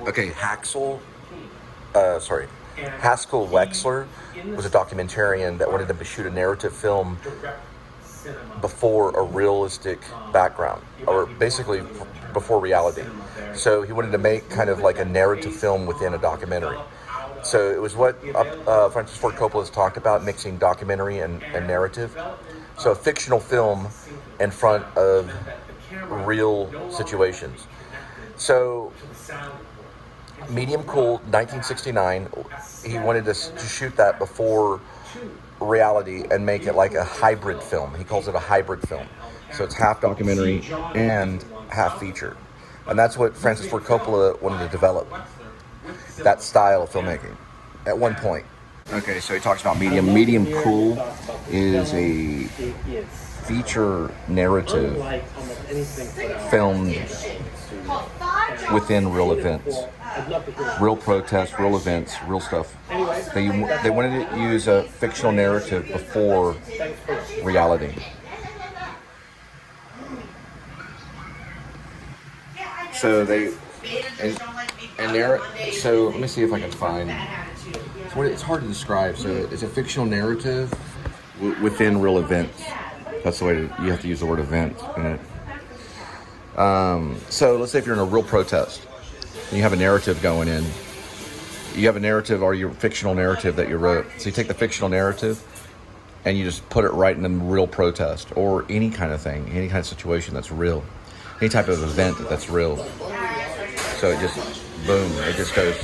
Okay, Haskell Wexler was a documentarian that wanted to shoot a narrative film before a realistic background, or basically before reality. So he wanted to make kind of like a narrative film within a documentary. So it was what Francis Ford Coppola has talked about, mixing documentary and narrative. So a fictional film in front of real situations. So Medium Cool, 1969, he wanted to shoot that before reality and make it like a hybrid film. He calls it a hybrid film. So it's half documentary and half feature. And that's what Francis Ford Coppola wanted to develop, that style of filmmaking at one point. Okay, so he talks about Medium. Medium Cool is a feature narrative filmed within real events, real protests, real events, real stuff. They wanted to use a fictional narrative before reality. So so let me see if I can find. It's hard to describe. So it's a fictional narrative within real events. That's the way you have to use the word event in it. So let's say if you're in a real protest and you have a narrative going in, you have a narrative or your fictional narrative that you wrote. So you take the fictional narrative and you just put it right in the real protest or any kind of thing, any kind of situation that's real, any type of event that's real. So it just, boom, it just goes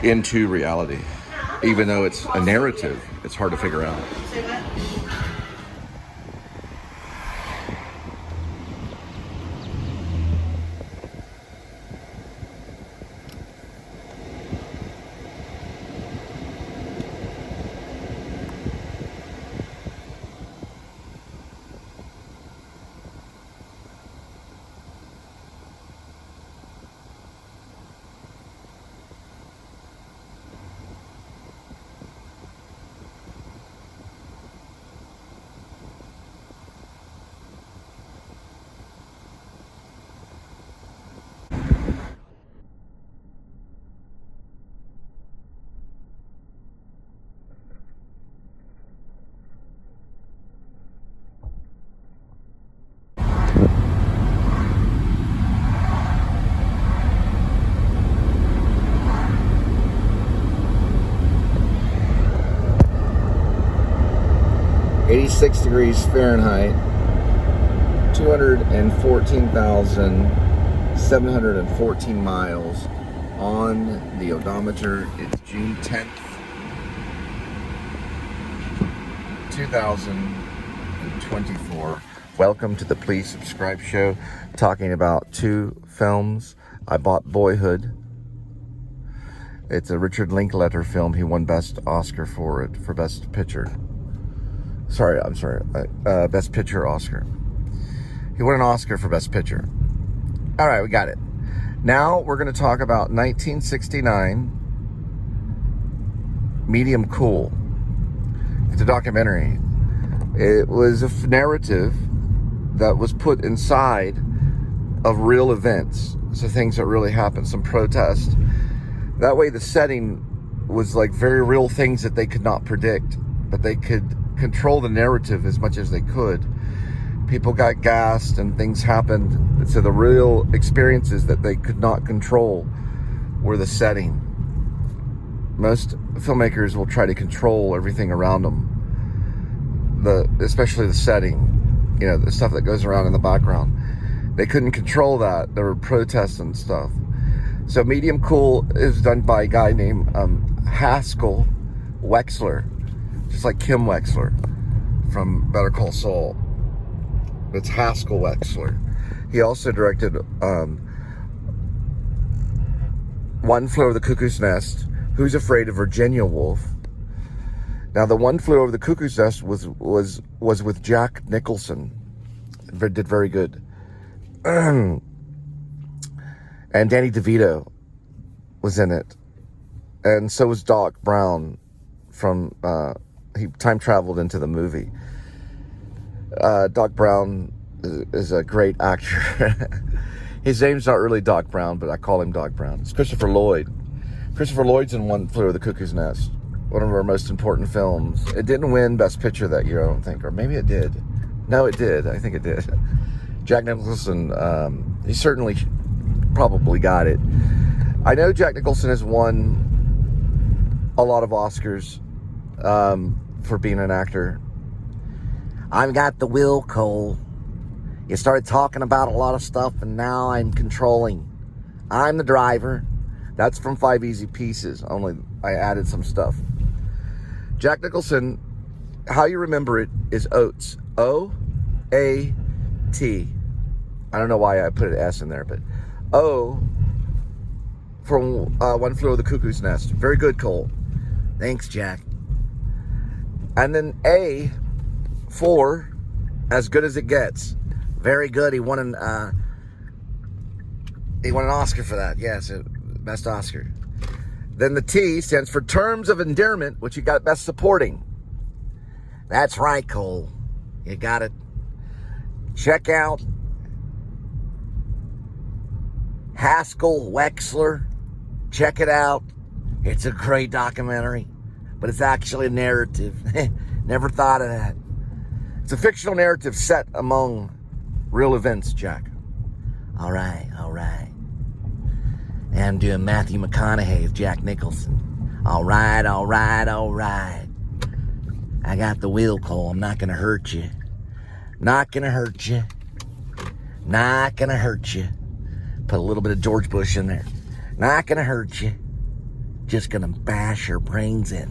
into reality. Even though it's a narrative, it's hard to figure out. Fahrenheit, 214,714 miles on the odometer. It's June 10th, 2024. Welcome to the Please Subscribe show, talking about two films. I bought Boyhood. It's a Richard Linklater film. He won Best Oscar for it, for Best Picture. Best Picture Oscar. He won an Oscar for Best Picture. All right, we got it. Now we're going to talk about 1969, Medium Cool. It's a documentary. It was a narrative that was put inside of real events, so things that really happened, some protests. That way the setting was like very real things that they could not predict, but they could control the narrative as much as they could. People got gassed and things happened. So the real experiences that they could not control were the setting. Most filmmakers will try to control everything around them, especially the setting, the stuff that goes around in the background. They couldn't control that. There were protests and stuff. So Medium Cool is done by a guy named Haskell Wexler, just like Kim Wexler from Better Call Saul. It's Haskell Wexler. He also directed One Flew Over the Cuckoo's Nest, Who's Afraid of Virginia Woolf. Now, the One Flew Over the Cuckoo's Nest was with Jack Nicholson. It did very good. And Danny DeVito was in it. And so was Doc Brown from... he time traveled into the movie. Doc Brown is a great actor. His name's not really Doc Brown, but I call him Doc Brown. It's Christopher Lloyd. Christopher Lloyd's in One Flew Over the Cuckoo's Nest, one of our most important films. It didn't win Best Picture that year, I don't think, or maybe it did. No, it did. I think it did. Jack Nicholson, he certainly probably got it. I know Jack Nicholson has won a lot of Oscars for being an actor. I've got the will, Cole. You started talking about a lot of stuff, and now I'm controlling. I'm the driver. That's from 5 Easy Pieces, only I added some stuff. Jack Nicholson, how you remember it is OATs. O-A-T. I don't know why I put an S in there, but O from One Flew Over the Cuckoo's Nest. Very good, Cole. Thanks, Jack. And then A for As Good as It Gets. Very good. He won an Oscar for that. Yes, best Oscar. Then the T stands for Terms of Endearment, which you got Best Supporting. That's right, Cole. You got it. Check out Haskell Wexler. Check it out. It's a great documentary, but it's actually a narrative. Never thought of that. It's a fictional narrative set among real events, Jack. All right. And I'm doing Matthew McConaughey as Jack Nicholson. All right. I got the will, Cole. I'm not going to hurt you. Not going to hurt you. Put a little bit of George Bush in there. Not going to hurt you. Just going to bash your brains in.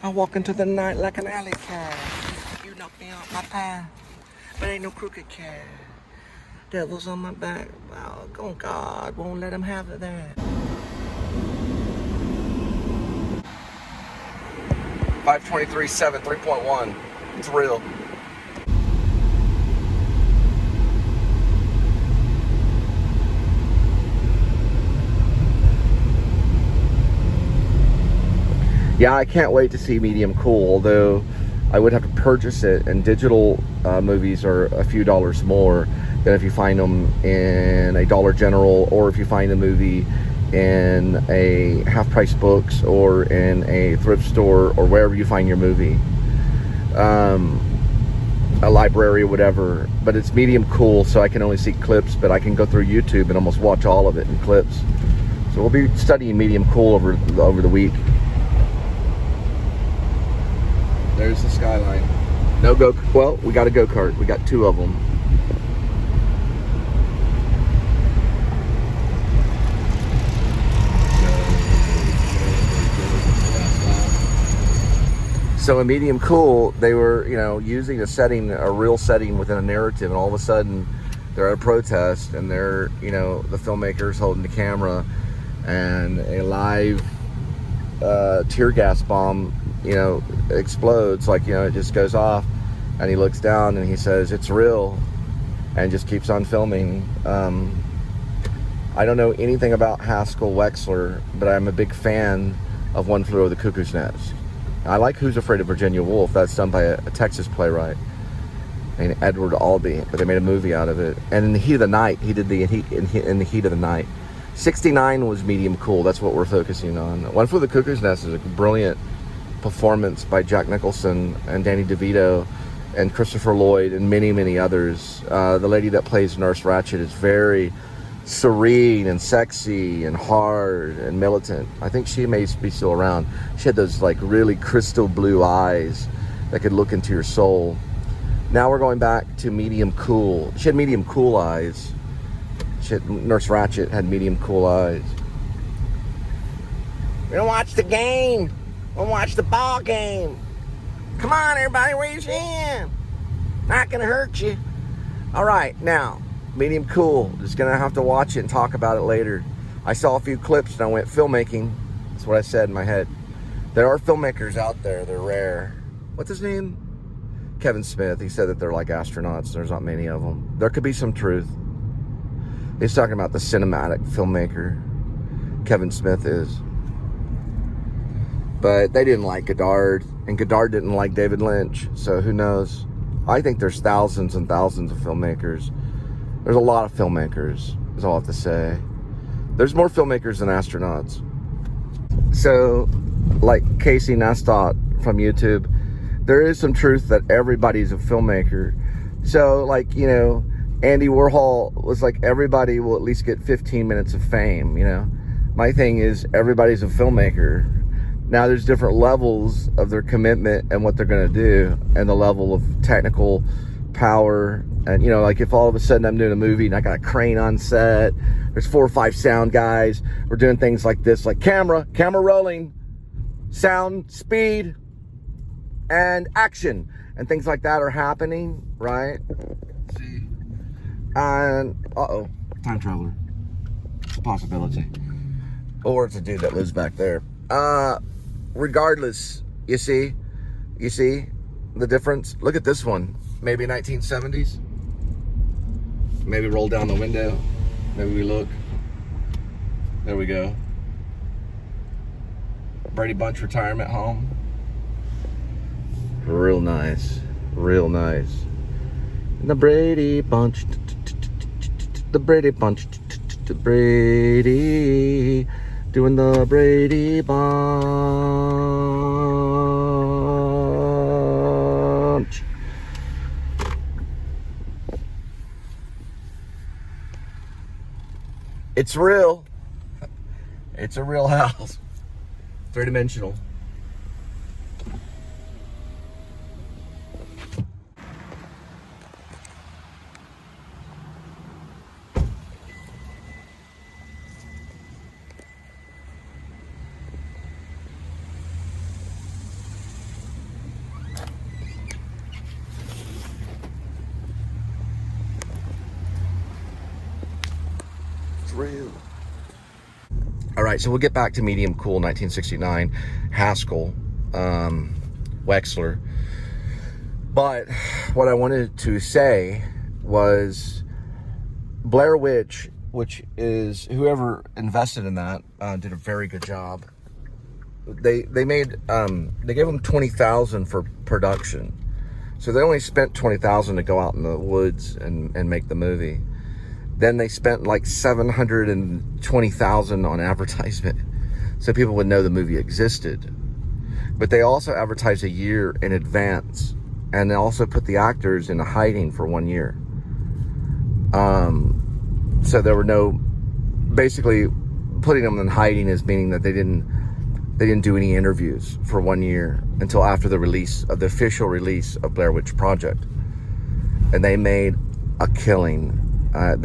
I walk into the night like an alley cat. You knock me off my path. But ain't no crooked cat. Devil's on my back. Oh, God won't let him have it there. 523.7, 3.1. It's real. Yeah, I can't wait to see Medium Cool, although I would have to purchase it, and digital movies are a few dollars more than if you find them in a Dollar General, or if you find a movie in a half-price books or in a thrift store or wherever you find your movie, a library or whatever. But it's Medium Cool, so I can only see clips, but I can go through YouTube and almost watch all of it in clips. So we'll be studying Medium Cool over the week. There's the skyline. Well, we got a go-kart. We got 2 of them. So in Medium Cool, they were, using a real setting within a narrative, and all of a sudden they're at a protest, and they're, the filmmakers holding the camera, and a live tear gas bomb explodes, it just goes off, and he looks down and he says, "It's real," and just keeps on filming. I don't know anything about Haskell Wexler, but I'm a big fan of One Flew Over the Cuckoo's Nest. I like Who's Afraid of Virginia Woolf. That's done by a Texas playwright named Edward Albee, but they made a movie out of it. And In the Heat of the Night, he did In the Heat of the Night. 69 was Medium Cool. That's what we're focusing on. One Flew Over the Cuckoo's Nest is a brilliant performance by Jack Nicholson and Danny DeVito and Christopher Lloyd and many, many others. The lady that plays Nurse Ratched is very serene and sexy and hard and militant. I think she may be still around. She had those really crystal blue eyes that could look into your soul. Now we're going back to Medium Cool. She had medium cool eyes. Nurse Ratched had medium cool eyes. We're gonna watch the game. We'll watch the ball game. Come on, everybody, raise your hand. Not gonna hurt you. All right, now, Medium Cool. Just gonna have to watch it and talk about it later. I saw a few clips and I went, filmmaking. That's what I said in my head. There are filmmakers out there. They're rare. What's his name? Kevin Smith. He said that they're like astronauts. There's not many of them. There could be some truth. He's talking about the cinematic filmmaker. Kevin Smith is. But they didn't like Godard, and Godard didn't like David Lynch, so who knows? I think there's thousands and thousands of filmmakers. There's a lot of filmmakers, is all I have to say. There's more filmmakers than astronauts. So, like Casey Neistat from YouTube, there is some truth that everybody's a filmmaker. So, like, you know, Andy Warhol was like, everybody will at least get 15 minutes of fame, you know. My thing is, everybody's a filmmaker. Now, there's different levels of their commitment and what they're going to do, and the level of technical power. And, you know, like if all of a sudden I'm doing a movie and I got a crane on set, there's 4 or 5 sound guys, we're doing things like this, like camera rolling, sound, speed, and action, and things like that are happening, right? See, and time traveler, it's a possibility, or it's a dude that lives back there. Regardless, you see the difference. Look at this one, maybe 1970s. Maybe roll down the window. Maybe we look. There we go. Brady Bunch retirement home. Real nice. Real nice. The Brady Bunch. The Brady Bunch. The Brady. Doing the Brady Bunch. It's real. It's a real house. 3-dimensional. Real. All right, so we'll get back to Medium Cool 1969, Haskell, Wexler. But what I wanted to say was Blair Witch, which is whoever invested in that, did a very good job. They gave them $20,000 for production, so they only spent $20,000 to go out in the woods and make the movie. Then they spent like $720,000 on advertisement, so people would know the movie existed. But they also advertised a year in advance, and they also put the actors in hiding for 1 year. So there were no, basically putting them in hiding is meaning that they didn't do any interviews for 1 year until after the release of the official release of Blair Witch Project, and they made a killing. It'll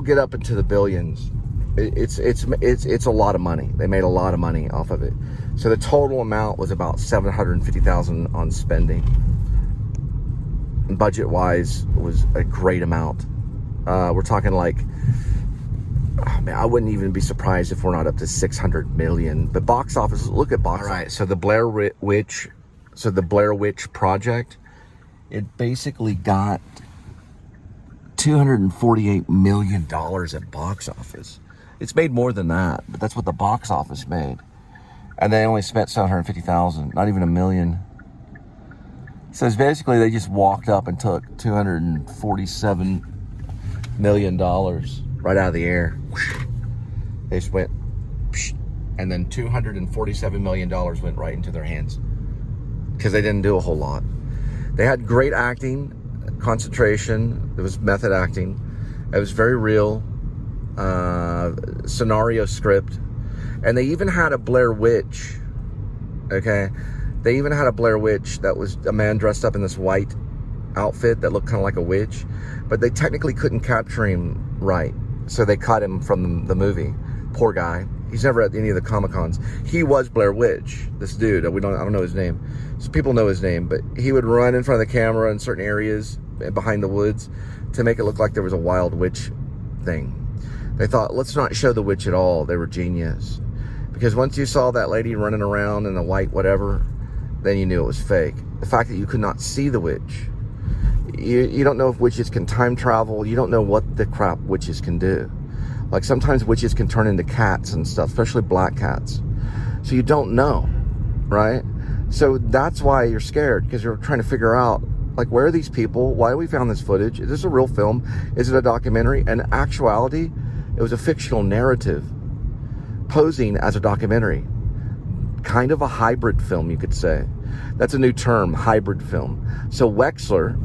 get up into the billions. It's a lot of money. They made a lot of money off of it. So the total amount was about $750,000 on spending. Budget wise was a great amount. We're talking like, oh man, I wouldn't even be surprised if we're not up to 600 million. But box office, look at box office. All right, so the Blair Witch Project, it basically got $248 million at box office. It's made more than that, but that's what the box office made. And they only spent $750,000, not even $1 million. So it's basically they just walked up and took $247 million right out of the air. They just went, and then $247 million went right into their hands because they didn't do a whole lot. They had great acting, concentration. It was method acting. It was very real. Scenario script. And they even had a Blair Witch. Okay? They even had a Blair Witch that was a man dressed up in this white outfit that looked kind of like a witch. But they technically couldn't capture him right. So they cut him from the movie. Poor guy. He's never at any of the Comic-Cons. He was Blair Witch, this dude. I don't know his name. So people know his name, but he would run in front of the camera in certain areas behind the woods to make it look like there was a wild witch thing. They thought, let's not show the witch at all. They were genius. Because once you saw that lady running around in the white whatever, then you knew it was fake. The fact that you could not see the witch. You don't know if witches can time travel. You don't know what the crap witches can do. Like sometimes witches can turn into cats and stuff, especially black cats. So you don't know, right? So that's why you're scared, because you're trying to figure out, Like, where are these people? Why have we found this footage? Is this a real film? Is it a documentary? In actuality, it was a fictional narrative posing as a documentary. Kind of a hybrid film, you could say. That's a new term, hybrid film. So Wexler,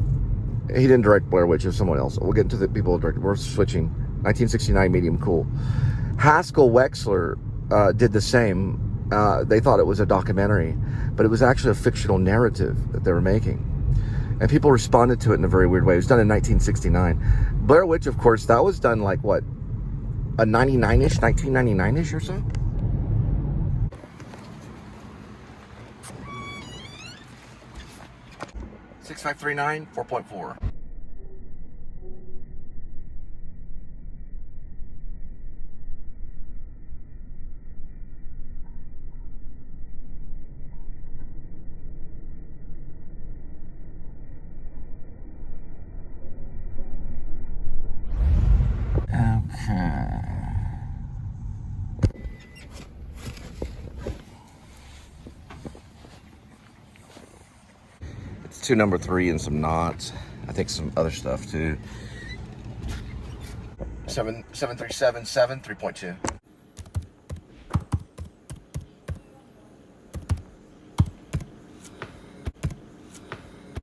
he didn't direct Blair Witch, it was someone else. We'll get into the people who directed. We're switching. 1969, medium cool. Haskell Wexler did the same. They thought it was a documentary, but it was actually a fictional narrative that they were making. And people responded to it in a very weird way. It was done in 1969. Blair Witch, of course, that was done like, what, a 99-ish, 1999-ish or so? $6539, 4.4. Okay. It's to number 3 and some knots. I think some other stuff too. 7377, 3.2.